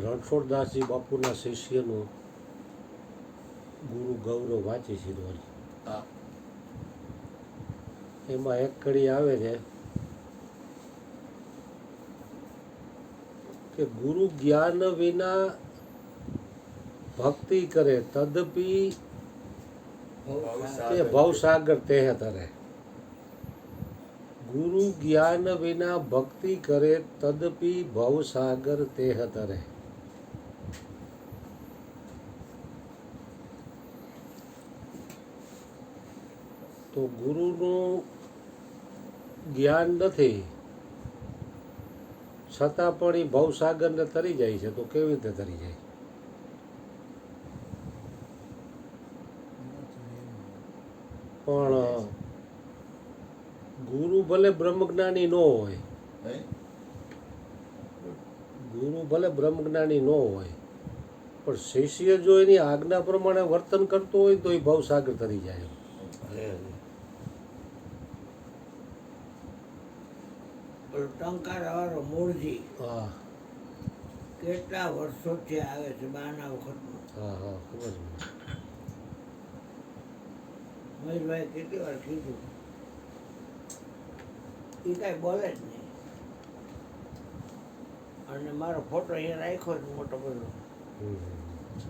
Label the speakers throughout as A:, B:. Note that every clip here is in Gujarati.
A: રણછોડદાસજી બાપુના શિષ્યનું ગુરુ ગૌરવ વાંચી છે રોજ. એમાં એક કડી આવે છે કે ગુરુ જ્ઞાન વિના ભક્તિ કરે તદપી તે ભવસાગર તેહ તરે. ગુરુ જ્ઞાન વિના ભક્તિ કરે તદપી ભવસાગર તેહ તરે. તો ગુરુનું જ્ઞાન નથી છતાં પણ એ ભવસાગરને તરી જાય છે. તો કેવી રીતે તરી જાય? પણ ગુરુ ભલે બ્રહ્મજ્ઞાની ન હોય, ગુરુ ભલે બ્રહ્મજ્ઞાની ન હોય, પણ શિષ્ય જો એની આજ્ઞા પ્રમાણે વર્તન કરતો હોય તો એ ભવસાગર તરી જાય.
B: ટંકાર વાળો મૂળજી
A: હા
B: કેટલા વર્ષોથી આવે છે બાના વખતમાં.
A: હા હા ખબર છે.
B: મહેશભાઈ કેટલી વાર કીધું એ કાંઈ બોલે જ નહીં. અને મારો ફોટો અહીંયા રાખ્યો છે મોટો બધો.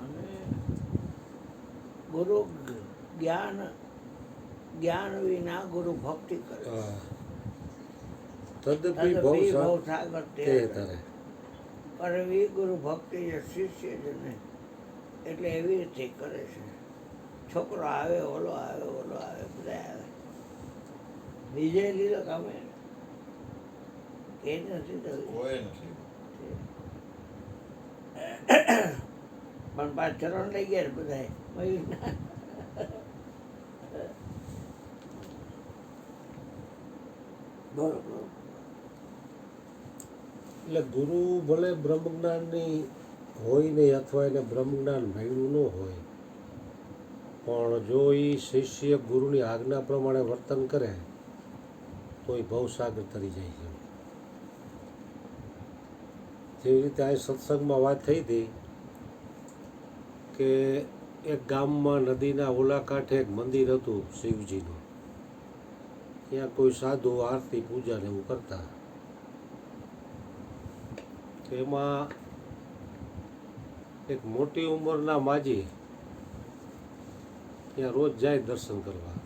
B: અને ગુરુ જ્ઞાન જ્ઞાન વિના ગુરુ ભક્તિ કરે
A: તદપી
B: ભવસાગર તે
A: તરે.
B: કરવી ગુરુ ભક્તિ જે શિષ્ય છે ને એટલે એવી રીતે કરે છે. છોકરો આવે ઓલો આવે બધા આવે. વિજય લીલો ગમે એ નથી પણ પાછ ચરણ લઈ ગયા બધા મયુરના. બરોબર.
A: એટલે ગુરુ ભલે બ્રહ્મજ્ઞાનની હોય નહીં અથવા એને બ્રહ્મજ્ઞાન મળ્યું ન હોય, પણ જો એ શિષ્ય ગુરુની આજ્ઞા પ્રમાણે વર્તન કરે તો એ ભવસાગર તરી જાય છે. જેવી રીતે આ સત્સંગમાં વાત થઈ હતી કે એક ગામમાં નદીના ઓલા કાંઠે એક મંદિર હતું શિવજીનું. ત્યાં કોઈ સાધુ આરતી પૂજા ને એવું કરતા. એમાં એક મોટી ઉંમરના માજી ત્યાં રોજ જાય દર્શન કરવા.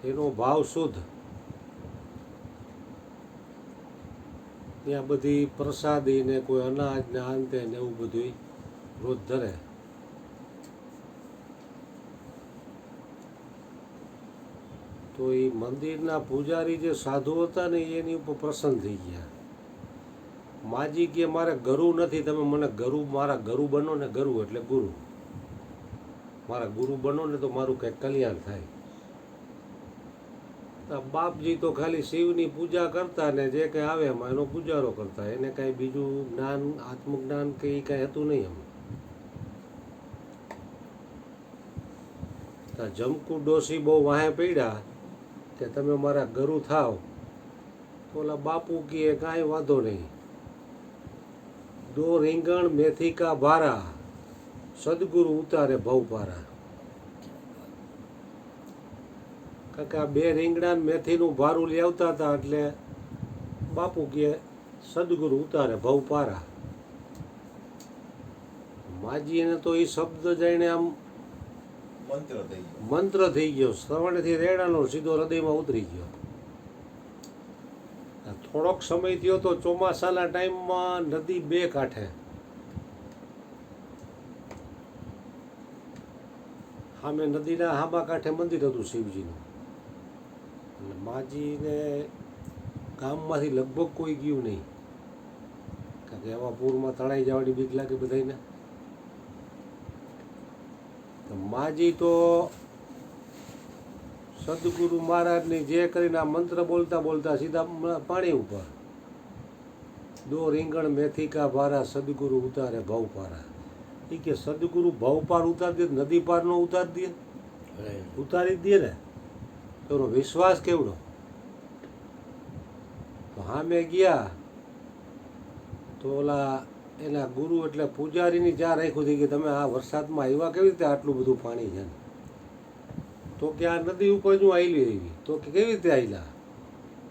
A: એનો ભાવ શુદ્ધ. ત્યાં બધી પ્રસાદી ને કોઈ અનાજ ને આંતે ને એવું બધું રોજ ધરે. તો એ મંદિરના પૂજારી જે સાધુ હતા ને એની ઉપર પ્રસન્ન થઈ ગયા. માજી કે મારે ગરુ નથી, તમે મને ગરુ મારા ગરુ બનો ને. ગરુ એટલે ગુરુ. મારા ગુરુ બનો ને તો મારું કંઈક કલ્યાણ થાય. બાપજી તો ખાલી શિવની પૂજા કરતા ને જે કંઈ આવે એમાં એનો પૂજારો કરતા. એને કાંઈ બીજું જ્ઞાન આત્મજ્ઞાન કે એ કાંઈ હતું નહીં. એમ જમકુ ડોસી બહુ વાહે પડ્યા કે તમે મારા ગરુ થાવ. તો ઓલા બાપુ કહે કાંઈ વાંધો નહીં. દો રીંગણ મેથી કા ભારા, સદગુરુ ઉતારે ભવપારા. કારણ કે આ બે રીંગણા મેથીનું ભારું લઈ આવતા હતા એટલે બાપુ કહે સદગુરુ ઉતારે ભવપારા. માજીને તો એ શબ્દ જાણે આમ મંત્ર થઈ ગયો. શ્રવણથી રેડાનો સીધો હૃદયમાં ઉતરી ગયો. થોડોક સમય થયો તો ચોમાસાના ટાઈમમાં નદી બે કાંઠે. સામે નદીના હામા કાંઠે મંદિર હતું શિવજીનું. અને માજીને ગામમાંથી લગભગ કોઈ ગયું નહીં, કારણ કે એવા પૂરમાં તણાઈ જવાની બીક લાગે બધાને. માજી તો સદગુરુ મહારાજની જે કરીને આ મંત્ર બોલતા બોલતા સીધા પાણી ઉપર. દો રીંગણ મેથી કા ભારા, સદગુરુ ઉતારે ભવપારા. એ કે સદગુરુ ભવપાર ઉતારી દે, નદી પાર નો ઉતારી દે? ઉતારી જ દે ને. એનો વિશ્વાસ કેવડો. તો સામે ગયા તો ઓલા એના ગુરુ એટલે પૂજારીની ચા રાખ્યું હતી કે તમે આ વરસાદમાં આવ્યા કેવી રીતે આટલું બધું પાણી છે તો કે આ નદી ઉપર જ હું આવેલી એવી તો કે કેવી રીતે આવેલા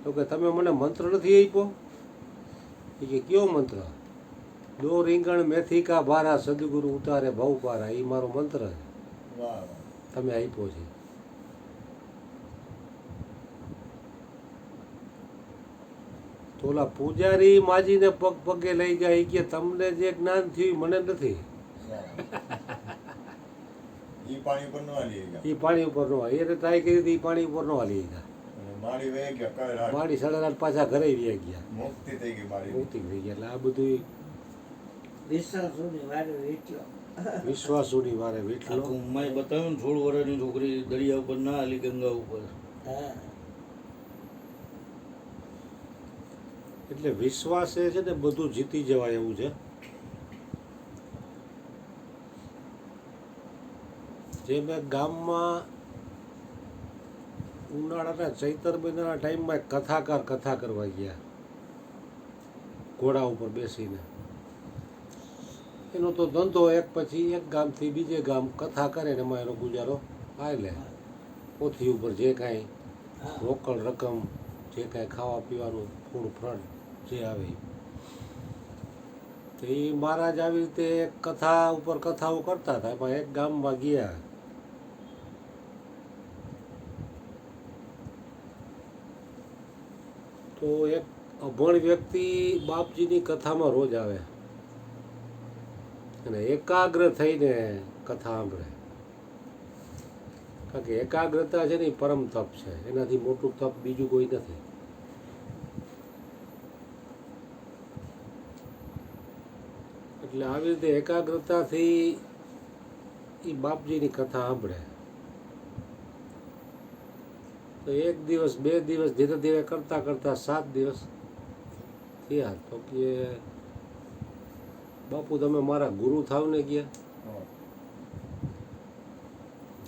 A: તો કે તમે મને મંત્ર નથી આપ્યો એ કે કયો મંત્ર દો રીંગણ મેથી કા બારા સદગુરુ ઉતારે ભવ પારા એ મારો મંત્ર છે
C: વાહ
A: તમે આપ્યો છે તો ઓલા પૂજારી માજીને પગ પગે લઈ જાય કે તમને જે જ્ઞાન થયું એ મને નથી
C: ઈ પાણી પર ન હાલી ગયા
A: એ પાણી ઉપર નો હાલી એને ટ્રાય કરી હતી એ પાણી ઉપર નો હાલી ગયા
C: અને માડી વહી ગયા કાલે રાત
A: માડી 8:30 પાછા ઘરે વ્યા ગયા
C: મુક્તિ થઈ ગઈ માડી
A: મુક્તિ થઈ ગયા એટલે આ બધું
B: વિશ્વાસુની વારે વેચ્યો
A: વિશ્વાસુની વારે વેઠલો
D: આખું માય બતાવ્યું ને 16 વર્ષની છોકરી દરિયા ઉપર ના હાલી ગંગા ઉપર
B: હા
A: એટલે વિશ્વાસ એ છે ને બધું જીતી જવાય એવું છે જે મેં ગામમાં ઉનાળાના ચૈતર મહિનાના ટાઈમમાં એક કથાકાર કથા કરવા ગયા ઘોડા ઉપર બેસીને એનો તો ધંધો એક પછી એક ગામથી બીજે ગામ કથા કરે ને એમાં એનો ગુજારો હાલે પોથી ઉપર જે કાંઈ રોકડ રકમ જે કાંઈ ખાવા પીવાનું ફૂડ ફ્રન્ટ જે આવે ઈ. તો એ મહારાજ આવી રીતે એક કથા ઉપર કથાઓ કરતા હતા એમાં એક ગામમાં ગયા તો એક અભણ વ્યક્તિ બાપજીની કથામાં રોજ આવે અને એકાગ્ર થઈને કથા સાંભળે કારણ કે એકાગ્રતા છે ને એ પરમ તપ છે એનાથી મોટું તપ બીજું કોઈ નથી એટલે આવી રીતે એકાગ્રતાથી એ બાપજીની કથા સાંભળે તો એક દિવસ બે દિવસ ધીરે ધીરે કરતા કરતા 7 દિવસ થયા તો કે બાપુ તમે મારા ગુરુ થાવ ને ગયા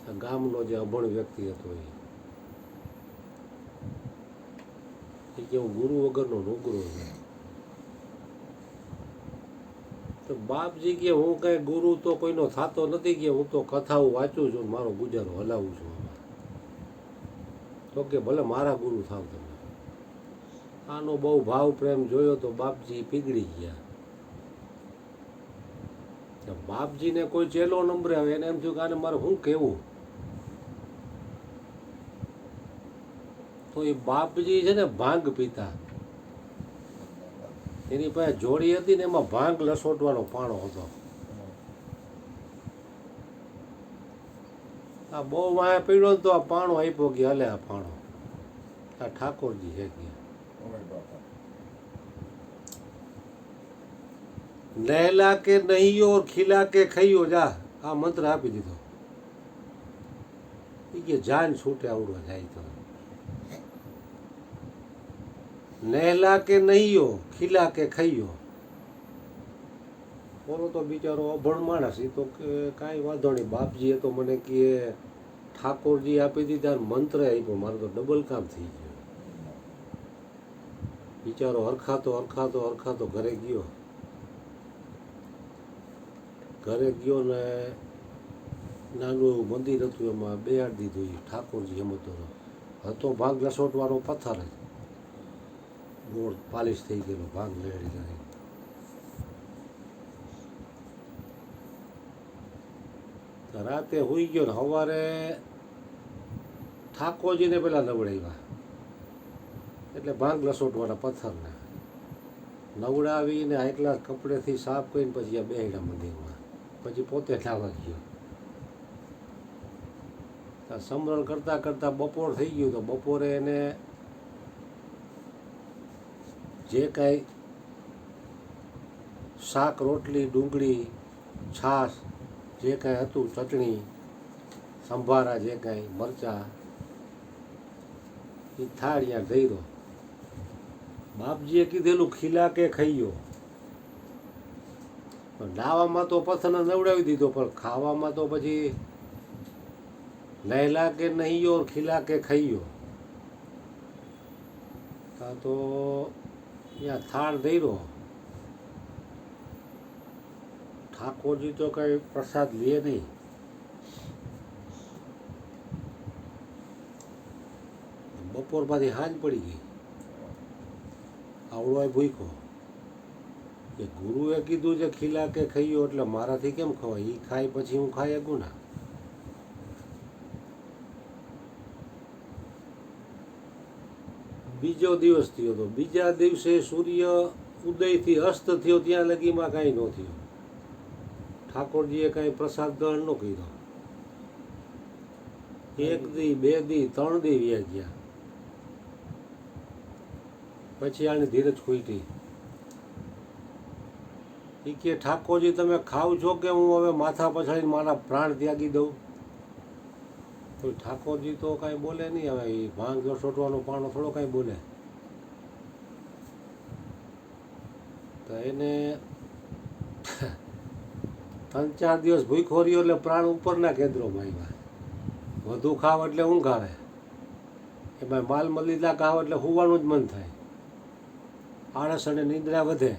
A: આ ગામનો જે અભણ વ્યક્તિ હતો એ કે હું ગુરુ વગરનો નુગરો છું તો બાપજી કે હું કઈ ગુરુ તો કોઈનો થતો નથી કે હું તો કથાઓ વાંચું છું ને મારો ગુજારો હલાવું છું તો કે ભલે મારા ગુરુ થાવ તમે આનો બહુ ભાવ પ્રેમ જોયો તો બાપજી પીગળી ગયા તો બાપજીને કોઈ ચેલો નંબરે આવે એને એમ થયું કે આને મારે શું કહેવું તો એ બાપજી છે ને ભાંગ પીતા એની પાસે જોડી હતી ને એમાં ભાંગ લસોટવાનો પાણો હતો આ બહુ વાયા પીડ્યો ને તો આ પાણો આપ્યો કે હલે આ પાણો આ ઠાકોરજી છે કે નહેલા કે નહીં ઓર ખીલા કે ખઈયો જા આ મંત્ર આપી દીધો એ કે જાન છૂટે આવડો જાય તો નહેલા કે નહીં ખીલા કે ખઈયો ઓલો તો બિચારો અભણ માણસ એ તો કે કાંઈ વાંધો નહીં બાપજીએ તો મને કે ઠાકોરજી આપી દીધા ને મંત્ર આપ્યો મારે તો ડબલ કામ થઈ ગયું બિચારો હરખાતો ઘરે ગયો ને નાનું એવું મંદિર હતું એમાં બેહાડી દીધું એ ઠાકોરજી એમ હતો ભાગ લસોટવાનો પથ્થર જ ગોળ પાલિશ થઈ ગયેલો ભાગ લેડી કરી રાતે હોઈ ગયો ને સવારે ઠાકોરજીને પેલા નવડાવ્યા એટલે ભાંગ લસોટવાના પથ્થરને નવડાવીને આટલા કપડેથી સાફ કરીને પછી આ બેહડા મંદિરમાં પછી પોતે ઠાવા ગયો સમરણ કરતાં કરતાં બપોર થઈ ગયું તો બપોરે એને જે કાંઈ શાક રોટલી ડુંગળી છાશ જે કાંઈ હતું ચટણી સંભારા જે કાંઈ મરચાં એ થાળિયા ધૈરો બાપજીએ કીધેલું ખીલા કે ખઈયો નાવામાં તો પથ્થરને નવડાવી દીધો પણ ખાવામાં તો પછી નહેલા કે નહીં ઓર ખીલા કે ખઈયો તો ત્યાં થાળ ધૈરો ઠાકોરજી તો કઈ પ્રસાદ લે નહીં. બપોર પછી હાંજ પડી ગઈ, આવડો ભૂખો. કે ગુરુએ કીધું છે ખીલા કે ખાઈયો એટલે મારાથી કેમ ખવાય? એ ખાય પછી હું ખાઈ શકું ના? બીજો દિવસ થયો તો બીજા દિવસે સૂર્ય ઉદયથી અસ્ત થયો ત્યાં લગીમાં કાંઈ ન થયું. ઠાકોરજીએ કાંઈ પ્રસાદ ગ્રહણ ન કર્યો. એક દી, બે દી, 3 દી વ્યા ગયા. પછી આની ધીરજ ખૂટી. એ કે ઠાકોરજી તમે ખાવ છો કે હું હવે માથા પછાડીને મારા પ્રાણ ત્યાગી દઉં? તો ઠાકોરજી તો કાંઈ બોલે નહીં. હવે એ ભાંગ લસોટવાનો પાણો થોડો કાંઈ બોલે. તો એને 3-4 દિવસ ભૂખો રહ્યો એટલે પ્રાણ ઉપરના કેન્દ્રોમાં આવ્યા. વધુ ખાવ એટલે ઊંઘ આવે, એમાં માલ મલિદા ખાવ એટલે હોવાનું જ મન થાય, આળસ અને નિંદ્રા વધે.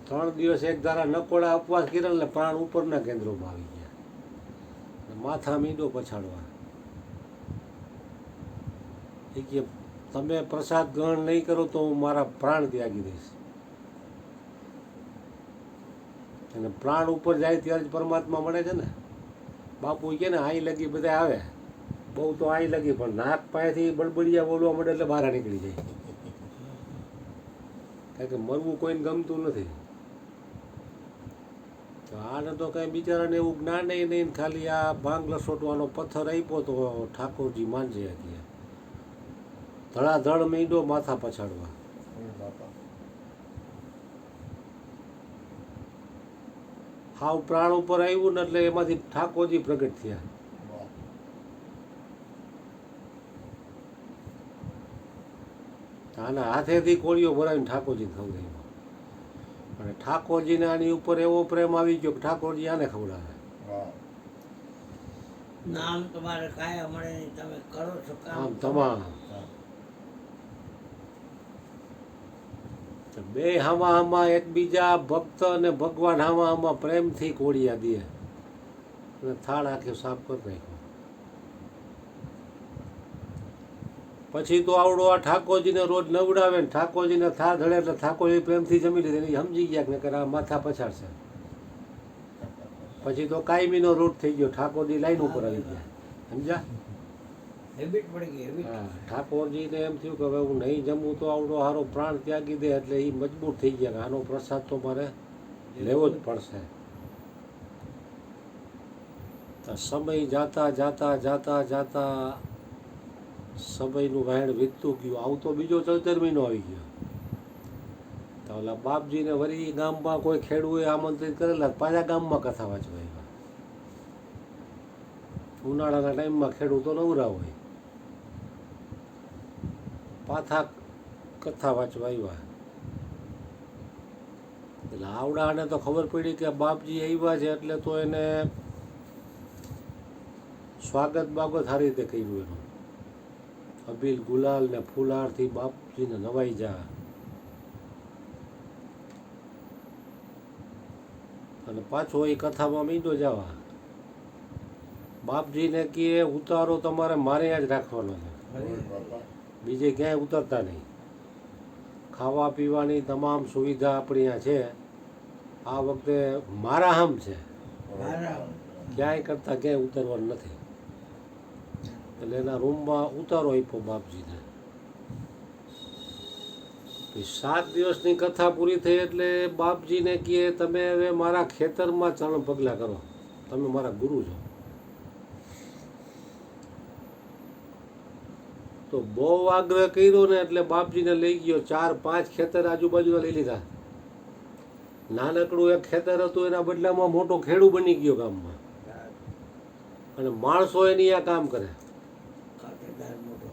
A: 3 દિવસ એક ધારા નકોડા ઉપવાસ કર્યા એટલે પ્રાણ ઉપરના કેન્દ્રોમાં આવી ગયા. માથા મીંડો પછાડવા. એ કે તમે પ્રસાદ ગ્રહણ નહીં કરો તો હું મારા પ્રાણ ત્યાગી દઈશ. અને પ્રાણ ઉપર જાય ત્યારે જ પરમાત્મા મળે છે ને. બાપુ કે ને આઈ લગી બધા આવે, બહુ તો આઈ લગી, પણ નાક પાસેથી બળબડિયા બોલવા મળે એટલે બહાર નીકળી જાય. કારણ કે મરવું કોઈને ગમતું નથી. તો આને તો કાંઈ બિચારાને એવું જ્ઞાન નહીં, ખાલી આ ભાંગ લસોટવાનો પથ્થર આપ્યો તો ઠાકોરજી માનજે હતી. ધડાધડ મીંડો માથા પછાડવા.
C: ઓય બાપા.
A: હાવ પ્રાણ ઉપર આવ્યું ને એટલે એમાંથી ઠાકોરજી પ્રગટ થયા.
C: વાહ.
A: આના હાથેથી કોળીઓ ભરાવીને ઠાકોરજીને ખવડાવ્યો. અને ઠાકોરજીને આની ઉપર એવો પ્રેમ આવી ગયો કે ઠાકોરજી આને ખવડાવે.
C: વાહ.
B: નામ તમારે કાયા મળે નહીં, તમે કરો છો કામ
A: આમ તમામ
C: હા.
A: બે હામાં હામાં એકબીજા ભક્ત અને ભગવાન હામાં હામાં પ્રેમથી કોળિયા દે અને થાળ આખે સાફ કરી નાખ્યો. પછી તો આવડો આ ઠાકોરજીને રોજ નવડાવે ને ઠાકોરજીને થાળ ધડે એટલે ઠાકોરજી પ્રેમથી જમી લીધે એને સમજી ગયા કે આ માથા પછાડશે. પછી તો કાયમીનો રૂટ થઈ ગયો. ઠાકોરજી લાઈન ઉપર આવી ગયા. સમજ્યા?
B: હેબિટ પડી ગઈ, હેબિટ.
A: હા, ઠાકોરજીને એમ થયું કે હવે હું નહીં જમું તો આવડો હારો પ્રાણ ત્યાગી દે, એટલે એ મજબૂર થઈ ગયા કે આનો પ્રસાદ તો મારે લેવો જ પડશે. તો સમય જાતા જાતા જાતા જાતા સમયનું વહેણ વીતતું ગયું. આવું તો બીજો 14 મહિનો આવી ગયો. તો ઓલા બાપજીને વળી ગામમાં કોઈ ખેડૂએ આમંત્રિત કરેલા, પાછા ગામમાં કથા વાંચવા આવ્યા. ઉનાળાના ટાઈમમાં ખેડૂતો નવરા હોય, પાછા કથા વાંચવા આવ્યા. એટલે આવડાને તો ખબર પડી કે બાપજી આવ્યા છે, એટલે તો એને સ્વાગત બાગત સારી રીતે કર્યું. એનું અબીલ ગુલાલ ને ફૂલારથી બાપજીને નવાઈ જા. અને પાછો એ કથામાં મીંડો જવા. બાપજીને કહે ઉતારો તમારે મારે જ રાખવાનો છે,
C: ઓય બાપા.
A: બીજે ક્યાંય ઉતરતા નહીં. ખાવા પીવાની તમામ સુવિધા આપણી અહીંયા છે. આ વખતે મારા હમ છે,
B: મારા
A: ક્યાંય કરતાં ક્યાંય ઉતરવાનું નથી. એટલે એના રૂમમાં ઉતારો આપ્યો બાપજીને. પછી 7 દિવસની કથા પૂરી થઈ એટલે બાપજીને કહે તમે હવે મારા ખેતરમાં ચરણ પગલાં કરો, તમે મારા ગુરુ છો. તો બહુ આગ્રહ કર્યો ને એટલે બાપજીને લઈ ગયો. 4-5 ખેતર આજુબાજુના લઈ લીધા. નાનકડું એક ખેતર હતું, એના બદલામાં મોટો ખેડૂ બની ગયો ગામમાં. અને માણસો એની આ કામ કરે.
B: ખાતેદાર મોટો.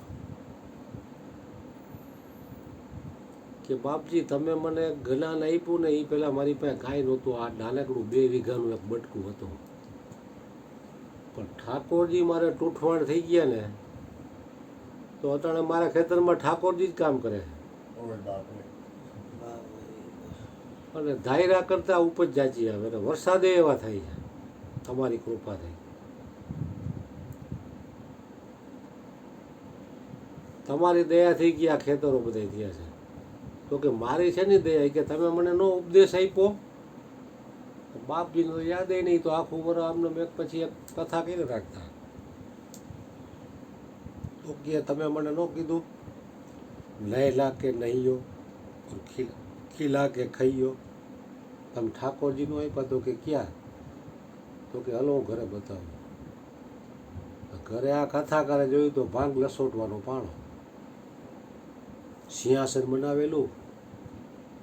A: કે બાપજી તમે મને જ્ઞાન આપ્યું ને, એ પહેલાં મારી પાસે કાંઈ નહોતું. આ નાનકડું 2 વીઘાનું એક બટકું હતું. પણ ઠાકોરજી મારે ટૂંઠવાણ થઈ ગયા ને, તો અટાણે મારા ખેતરમાં ઠાકોરજી જ કામ કરે.
C: ઓય બાપરે.
B: બાપ રે બાપ.
A: અને ધાયરા કરતાં ઉપજ જાચી આવે અને વરસાદે એવા થાય છે તમારી કૃપાથી. તમારી દયાથી ગયા ખેતરો બધા થયા છે. તો કે મારી છે ને દયા કે તમે મને નો ઉપદેશ આપ્યો, બાપજીને તો યાદ નહીં, તો આખું વર્ષ આમને મેં પછી એક કથા કરી રાખતા. તો કે તમે મને ન કીધું નહેલા કે નહીયો ખીલા કે ખઈયો, તમે ઠાકોરજીનું આપ્યા. તો કે ક્યાં? તો કે હલો હું ઘરે બતાવું. ઘરે આ કથા કરે જોયું તો ભાંગ લસોટવાનો પાણો, સિંહાસન બનાવેલું,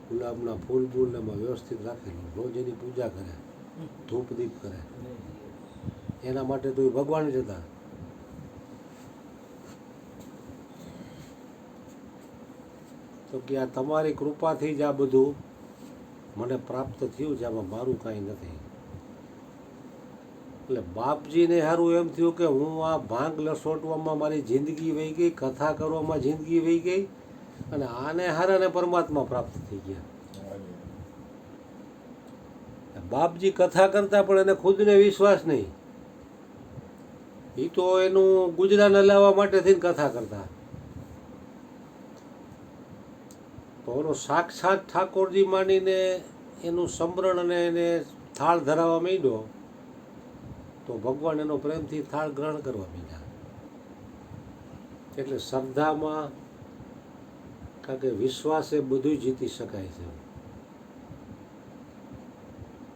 A: ગુલાબના ફૂલ બૂલ એમાં વ્યવસ્થિત રાખેલું, રોજ એની પૂજા કરે, ધૂપ દીપ કરે. એના માટે તો એ ભગવાન જ હતા. તો કે આ તમારી કૃપાથી જ આ બધું મને પ્રાપ્ત થયું છે, આમાં મારું કાંઈ નથી. એટલે બાપજીને સારું એમ થયું કે હું આ ભાંગ લસોટવામાં મારી જિંદગી વહી ગઈ, કથા કરવામાં જિંદગી વહી ગઈ, અને આને હારાને પરમાત્મા પ્રાપ્ત થઈ ગયા. બાપજી કથા કરતા પણ એને ખુદને વિશ્વાસ નહીં. એ તો એનું ગુજરાન હલાવવા માટે થઈને કથા કરતા. તો સાક્ષાત ઠાકોરજી માનીને એનું સમરણ અને એને થાળ ધરાવવા માંડ્યો તો ભગવાન એનો પ્રેમથી થાળ ગ્રહણ કરવા માંડ્યા. એટલે શ્રદ્ધામાં કારણ કે વિશ્વાસે બધું જીતી શકાય છે.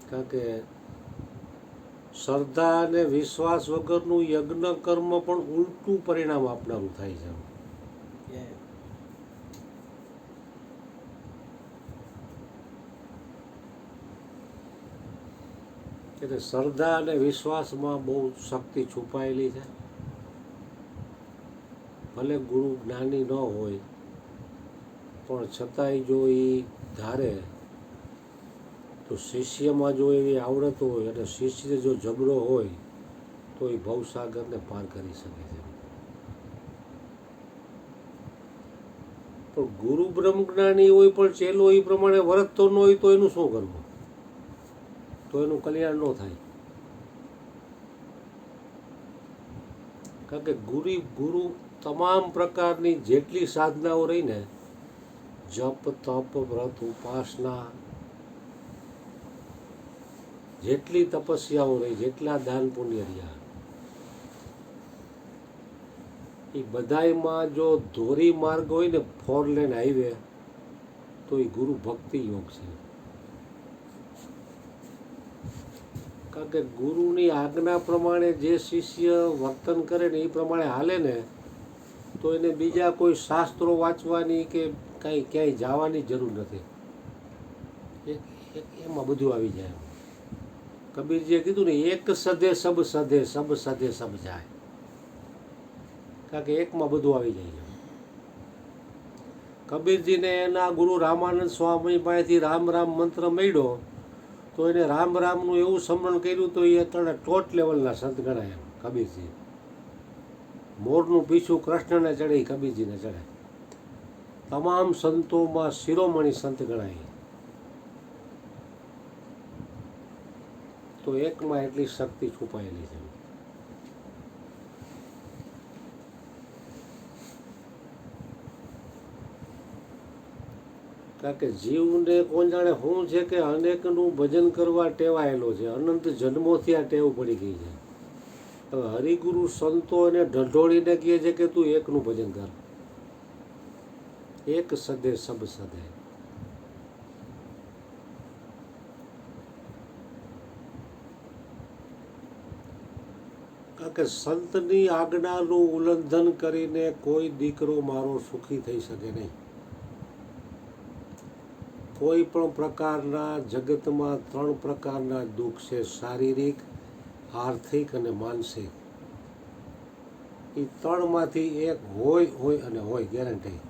A: કારણ કે શ્રદ્ધા અને વિશ્વાસ વગરનું યજ્ઞ કર્મ પણ ઉલટું પરિણામ આપનારું થાય છે. એટલે શ્રદ્ધા અને વિશ્વાસમાં બહુ શક્તિ છુપાયેલી છે. ભલે ગુરુ જ્ઞાની ન હોય પણ છતાંય જો એ ધારે તો શિષ્યમાં જો એવી આવડત હોય અને શિષ્ય જો જબરો હોય તો એ ભવસાગરને પાર કરી શકે છે. પણ ગુરુ બ્રહ્મ જ્ઞાની હોય પણ ચેલો એ પ્રમાણે વર્તતો ન હોય તો એનું શું કરવું? તો એનું કલ્યાણ ન થાય. કારણ કે ગુરુ તમામ પ્રકારની જેટલી સાધનાઓ રહીને, જપ તપ વ્રત ઉપાસના, જેટલી તપસ્યાઓ રહી, જેટલા દાન પુણ્ય રહ્યા, એ બધાયમાં જો ધોરી માર્ગ હોય ને, 4 લેન હાઈવે, તો એ ગુરુ ભક્તિ યોગ છે. કારણ કે ગુરુની આજ્ઞા પ્રમાણે જે શિષ્ય વર્તન કરે ને એ પ્રમાણે હાલે ને તો એને બીજા કોઈ શાસ્ત્રો વાંચવાની કે કાંઈ ક્યાંય જવાની જરૂર નથી. એમાં બધું આવી જાય. કબીરજીએ કીધું ને, એક સધે સબ સધે, સબ સધે સબ જાય. કારણ કે એકમાં બધું આવી જાય છે. કબીરજીને એના ગુરુ રામાનંદ સ્વામી પાસેથી રામ રામ મંત્ર મળ્યો તો એને રામ રામનું એવું સ્મરણ કર્યું તો એ અત્યારે ટોચ લેવલના સંત ગણાય. કબીરજી મોરનું પીછું કૃષ્ણને ચડે, કબીરજીને ચડે. તમામ સંતોમાં શિરોમણી સંત ગણાય. તો એકમાં એટલી શક્તિ છુપાયેલી છે. કારણ કે જીવને કોણ જાણે શું છે કે અનેકનું ભજન કરવા ટેવાયેલો છે. અનંત જન્મોથી આ ટેવ પડી ગઈ છે. હવે હરિગુરુ સંતો એને ઢંઢોળીને કહે છે કે તું એકનું ભજન કર. એક સદે સબ સદે. કારણ કે સંતની આજ્ઞાનું ઉલ્લંઘન કરીને કોઈ દીકરો મારો સુખી થઈ શકે નહીં. કોઈ પણ પ્રકારના જગતમાં 3 પ્રકારના દુઃખ છે: શારીરિક, આર્થિક અને માનસિક. એ 3માંથી એક હોય અને હોય ગેરંટી.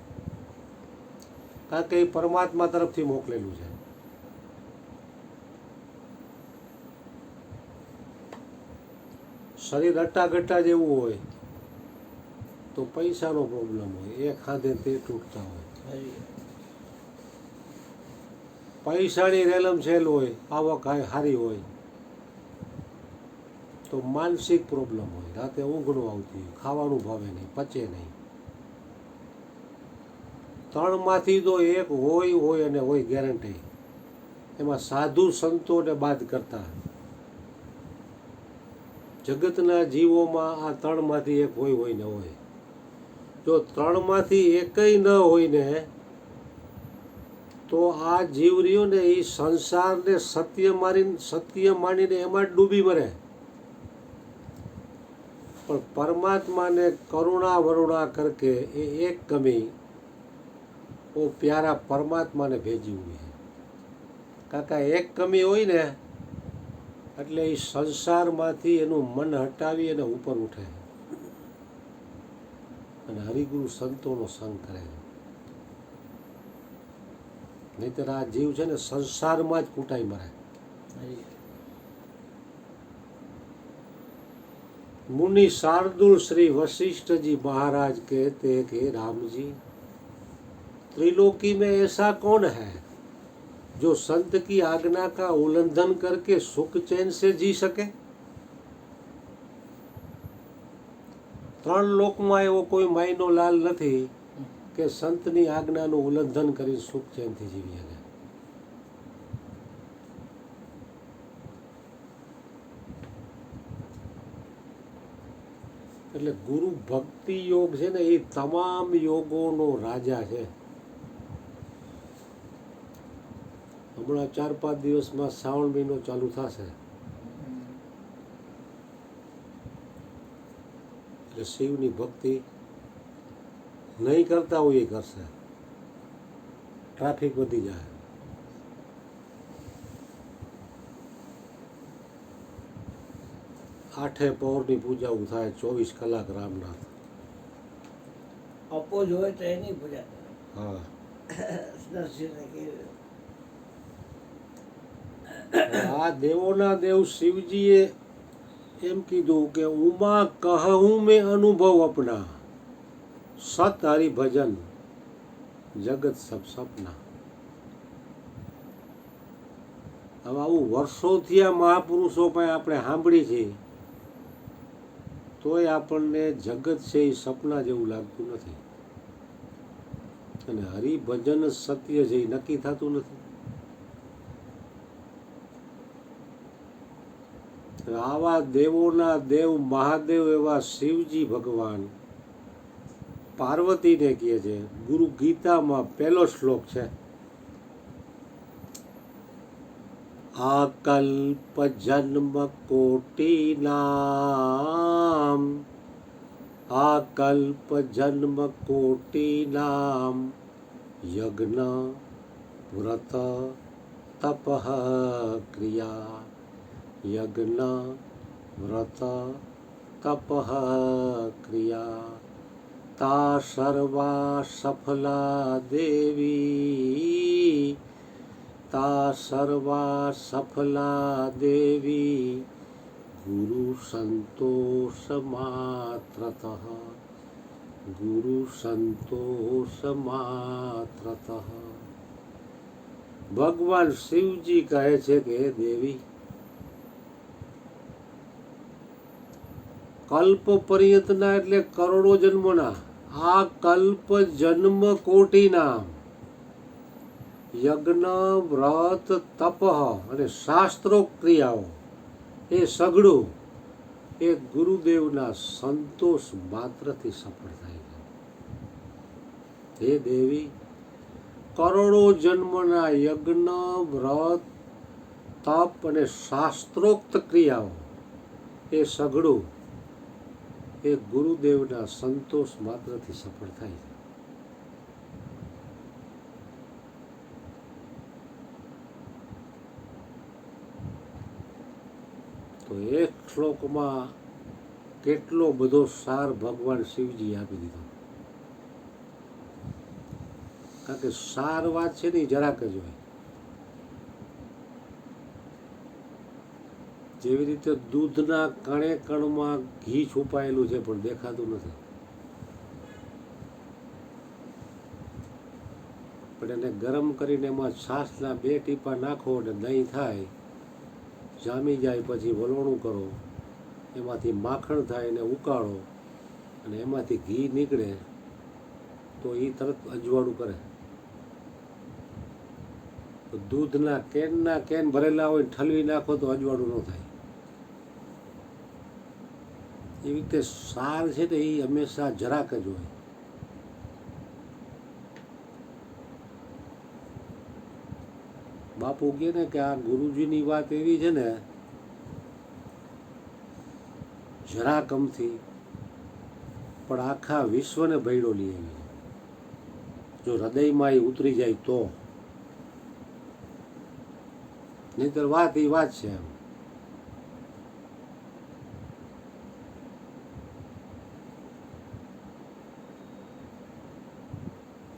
A: કારણ કે એ પરમાત્મા તરફથી મોકલેલું છે. શરીર અટ્ટાગટ્ટા જેવું હોય તો પૈસાનો પ્રોબ્લેમ હોય, એક હાથે તે તૂટતા હોય. પૈસાની રેલમ છેલ હોય, આવક સારી હોય, તો માનસિક પ્રોબ્લેમ હોય, રાતે ઊંઘ ન આવતી હોય, ખાવાનું ભાવે નહીં, પચે નહીં. ત્રણમાંથી તો એક હોય અને હોય ગેરંટી. એમાં સાધુ સંતોને બાદ કરતા જગતના જીવોમાં આ ત્રણમાંથી એક હોય ને હોય. જો ત્રણમાંથી એકય ન હોય ને તો આ જીવ રહ્યો ને એ સંસારને સત્ય માનીને એમાં જ ડૂબી મરે. પણ પરમાત્માને કરુણા વરુણા કરકે એ એક કમી वो प्यारा परमात्मा ने भेजी हुई है. काका एक कमी હોય ને એટલે એ સંસારમાંથી એનું મન હટાવી અને ઉપર ઉઠે અને હરિગુરુ સંતોનો સંગ કરે. નહીંતર આ જીવ છે ને સંસારમાં જ કૂટાઈ મરે. मुनि शार्दुल श्री वशिष्ठ जी महाराज कहते हैं कि राम जी, त्रिलोकी में ऐसा कौन है जो संत की आज्ञा का उल्लंघन करके सुख चैन से जी सके? ત્રણ લોકમાં એવો કોઈ માયનો લાલ નથી કે સંતની આજ્ઞાનું ઉલ્લંઘન કરી સુખ ચેનથી જીવી શકે. એટલે ગુરુ ભક્તિ યોગ છે ને એ તમામ યોગોનો રાજા છે. હમણાં 4-5 દિવસમાં શ્રાવણ મહિનો ચાલુ થશે એટલે શિવની ભક્તિ નહીં કરતા હોય એ કરશે. ટ્રાફિક વધી જાય. આઠે પહોરની પૂજા થાય, 24 કલાક રામનાથ.
B: અપોજ હોય તો એની પૂજા કરે.
A: હા,
B: નરસિંહને કેવી
A: આ દેવોના દેવ શિવજીએ એમ કીધું કે ઉમા કહું મેં અનુભવ અપના, સત હરિભજન જગત સબ સપના. હવે આવું વર્ષોથી આ મહાપુરુષો પાસે આપણે સાંભળી છે, તોય આપણને જગત છે એ સપના જેવું લાગતું નથી. અને હરિભજન સત્ય છે એ નક્કી થતું નથી. આવા દેવોના દેવ મહાદેવ એવા શિવજી ભગવાન પાર્વતીને કહે છે. ગુરુ ગીતામાં પહેલો શ્લોક છે, આ કલ્પ જન્મ કોટી નામ, આ કલ્પ જન્મ કોટી નામ, યજ્ઞ વ્રત તપ ક્રિયા, યજ્ઞ વ્રત તપ ક્રિયા, તા સર્વા સફલા દેવી, તા સર્વા સફલા દેવી, ગુરુ સંતોષ માત્રતઃ, ગુરુ સંતોષ માત્રતઃ. ભગવાન શિવજી કહે છે કે હે દેવી, કલ્પ પર્યંતના એટલે કરોડો જન્મોના, આ કલ્પ જન્મ કોટીના યજ્ઞ વ્રત તપ અને શાસ્ત્રોક્ત ક્રિયાઓ એ સઘળું એ ગુરુદેવના સંતોષ માત્રથી સફળ થાય છે. હે દેવી, કરોડો જન્મના યજ્ઞ વ્રત તપ અને શાસ્ત્રોક્ત ક્રિયાઓ એ સઘળું એ ગુરુદેવના સંતોષ માત્રથી સફળ થાય છે. તો એક શ્લોકમાં કેટલો બધો સાર ભગવાન શિવજી આપી દીધો. કારણ કે સાર વાત છે ને જરાક જ હોય. જેવી રીતે દૂધના કણે કણમાં ઘી છુપાયેલું છે પણ દેખાતું નથી, પણ એને ગરમ કરીને એમાં છાશના 2 ટીપા નાખો અને દહીં થાય, જામી જાય પછી વલોણું કરો, એમાંથી માખણ થાય એને ઉકાળો અને એમાંથી ઘી નીકળે તો એ તરત અજવાળું કરે. તો દૂધના કેન ભરેલા હોય ઠલવી નાખો તો અજવાળું ન થાય. એવી રીતે સાર છે ને એ હંમેશા જરાક જ હોય. બાપુ કહે ને કે આ ગુરુજીની વાત એવી છે ને, જરાક અમથી પણ આખા વિશ્વને ભયડો લે એવી. જો હૃદયમાં એ ઉતરી જાય તો, નહીંતર વાત એ વાત છે એમ.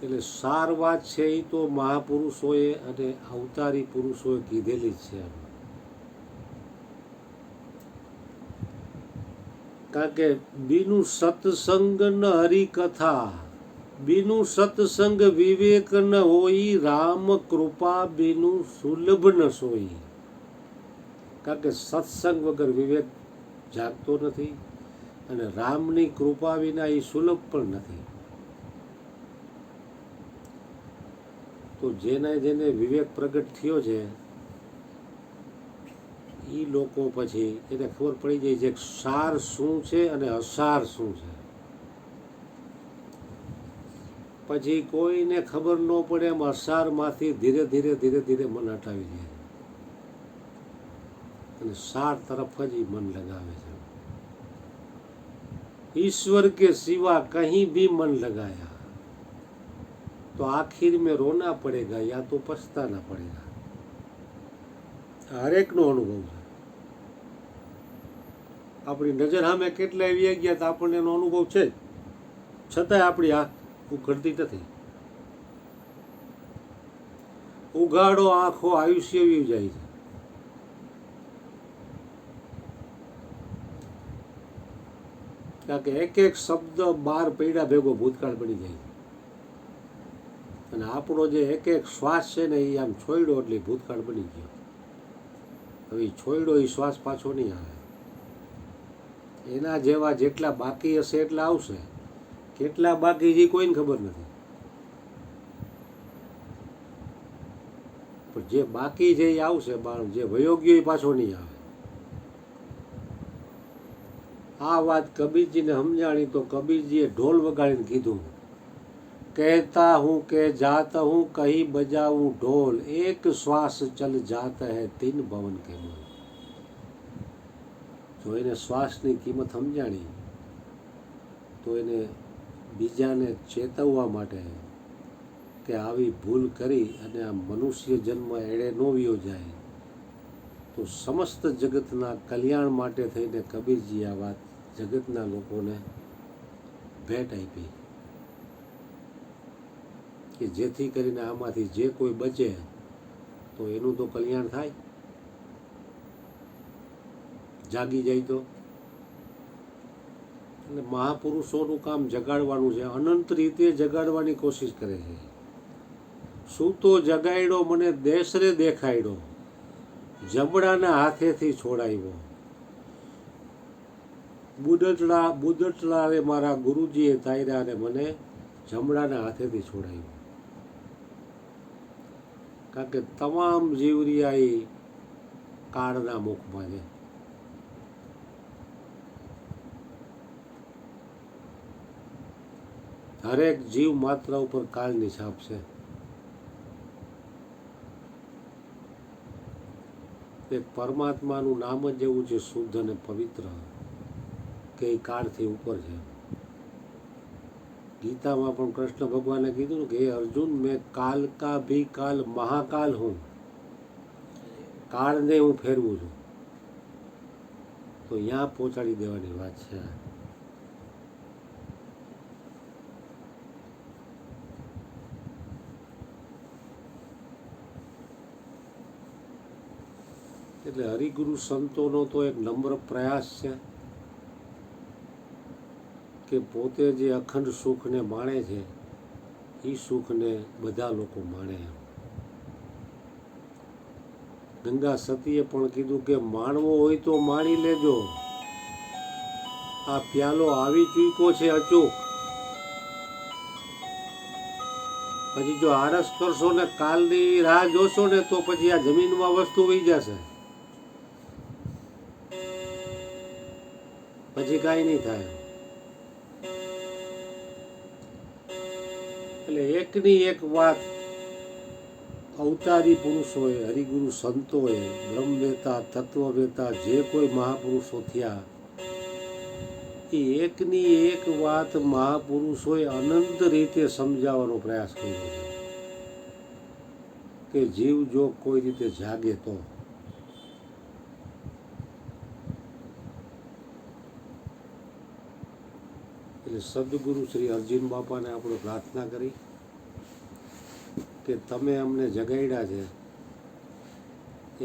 A: એટલે સાર વાત છે એ તો મહાપુરુષોએ અને અવતારી પુરુષોએ કીધેલી જ છે એમ. કારણ કે બીનું સત્સંગ ન હરિકથા, બીનું સત્સંગ વિવેક ન હોઈ, રામ કૃપા બીનું સુલભ ન સોઈ. કારણ કે સત્સંગ વગર વિવેક જાગતો નથી અને રામની કૃપા વિના એ સુલભ પણ નથી. તો જેને વિવેક પ્રગટ થયો છે એ લોકો પછી એને ખબર પડી જાય છે કે સાર શું છે અને અસાર શું છે. પછી કોઈને ખબર ન પડે એમ અસારમાંથી ધીરે ધીરે મન હટાવી દે અને સાર તરફ જ મન લગાવે છે. ईश्वर के सिवा कहीं भी मन लगाया तो आखिर में रोना पड़ेगा या तो पछताना पड़ेगा. હરેકનો અનુભવ છે. આપણી નજર સામે કેટલા એવી ગયા તો આપણને એનો અનુભવ છે જ, છતાંય આપણી આંખ ઉઘડતી નથી. ઉઘાડો આંખો આયુષ્ય વી જાય છે. કારણ કે એક શબ્દ બાર પૈડા ભેગો ભૂતકાળ બની જાય છે. અને આપણો જે એક શ્વાસ છે ને એ આમ છોડ્યો એટલે ભૂતકાળ બની ગયો. હવે છોડ્યો એ શ્વાસ પાછો નહીં આવે. એના જેવા જેટલા બાકી હશે એટલા આવશે, કેટલા બાકી છે કોઈને ખબર નથી. પણ જે બાકી છે એ આવશે, બાણ જે વયો ગયો એ પાછો નહીં આવે. આ વાત કબીરજીને સમજાણી તો કબીરજીએ ઢોલ વગાડીને કીધું, कहता हूँ के जाता हूँ कहीं बजाऊँ ढोल, एक श्वास चल जाता है 3 भवन के मोल. જો એને શ્વાસની કિંમત સમજાણી તો એને બીજાને ચેતવવા માટે કે આવી ભૂલ કરી અને આ મનુષ્ય જન્મ એળે ન વ્યો જાય, તો સમસ્ત જગતના કલ્યાણ માટે થઈને કબીરજી આ વાત જગતના લોકોને ભેટ આપી કે જેથી કરીને આમાંથી જે કોઈ બચે તો એનું તો કલ્યાણ થાય, જાગી જાય તો. એટલે મહાપુરુષોનું કામ જગાડવાનું છે, અનંત રીતે જગાડવાની કોશિશ કરે છે. શું તો જગાડ્યો મને દેશરે દેખાડ્યો, જમણાના હાથેથી છોડાવ્યો. બુદટલા રે મારા ગુરુજીએ તાર્યા અને મને જમણાના હાથેથી છોડાવ્યો. કારણ કે તમામ જીવરિયા એ કાળના મુખમાં છે. હરેક જીવ માત્ર ઉપર કાળની છાપ છે. એક પરમાત્માનું નામ જ એવું છે શુદ્ધ અને પવિત્ર કે એ કાળથી ઉપર છે. ગીતામાં પણ કૃષ્ણ ભગવાને કીધું ને કે હે અર્જુન, મેં કાલ કા ભી કાલ મહાકાલ હું, કાળને હું ફેરવું છું. તો અહીંયા પહોંચાડી દેવાની વાત છે. એટલે હરિગુરુ સંતોનો તો એક નમ્ર પ્રયાસ છે કે પોતે જે અખંડ સુખને માણે છે એ સુખને બધા લોકો માણે. ગંગા સતીએ પણ કીધું કે માણવો હોય તો માણી લેજો, આ પ્યાલો આવી ચૂક્યો છે અચૂક. પછી જો આળસ કરશો ને કાલની રાહ જોશો ને તો પછી આ જમીનમાં વસ્તુ વહી જશે, પછી કાંઈ નહીં થાય. એટલે એકની એક વાત અવતારી પુરુષોએ, હરિગુરુ સંતોએ, બ્રહ્મવેતા, તત્વવેતા જે કોઈ મહાપુરુષો થયા, એ એકની એક વાત મહાપુરુષોએ અનંત રીતે સમજાવવાનો પ્રયાસ કર્યો છે કે જીવ જો કોઈ રીતે જાગે તો. એટલે સદગુરુ શ્રી અર્જુન બાપાને આપણે પ્રાર્થના કરી કે તમે અમને જગાડ્યા છે,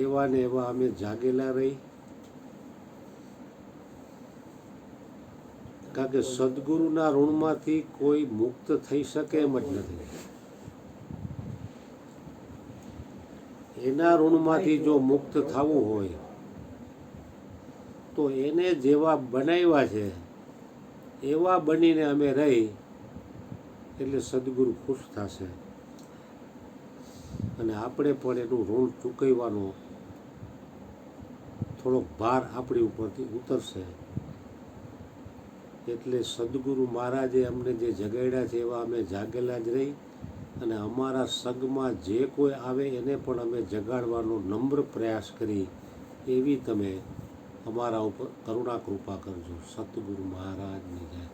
A: એવા ને એવા અમે જાગેલા રહી. કારણ કે સદગુરુના ઋણમાંથી કોઈ મુક્ત થઈ શકે એમ જ નથી. એના ઋણમાંથી જો મુક્ત થવું હોય તો એને જેવા બનાવ્યા છે એવા બનીને અમે રહી, એટલે સદગુરુ ખુશ થશે અને આપણે પણ એનું ઋણ ચૂકવવાનો થોડોક ભાર આપણી ઉપરથી ઉતરશે. એટલે સદગુરુ મહારાજે અમને જે જગાડ્યા છે એવા અમે જાગેલા જ રહી, અને અમારા સંગમાં જે કોઈ આવે એને પણ અમે જગાડવાનો નમ્ર પ્રયાસ કરી. એવી તમે અમારા ઉપર કરુણા કૃપા કરજો. સતગુરુ મહારાજની જય.